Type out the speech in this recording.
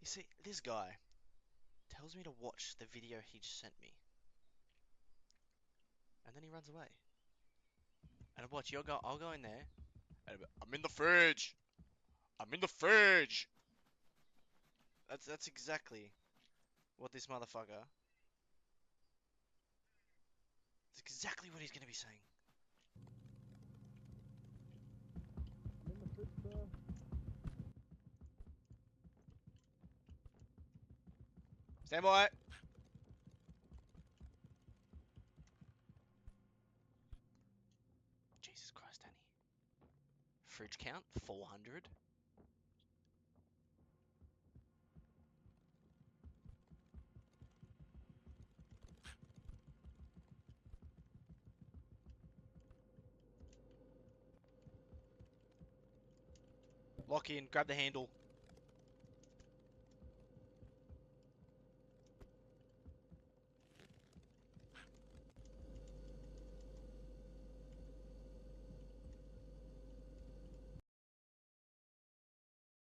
You see, this guy tells me to watch the video he just sent me, and then he runs away. And watch, I'll go in there, and I'm in the fridge. I'm in the fridge. That's exactly what this motherfucker. It's exactly what he's gonna be saying. I'm in the fridge, sir. Stand by. Jesus Christ, Danny. Fridge count 400. Lock in. Grab the handle.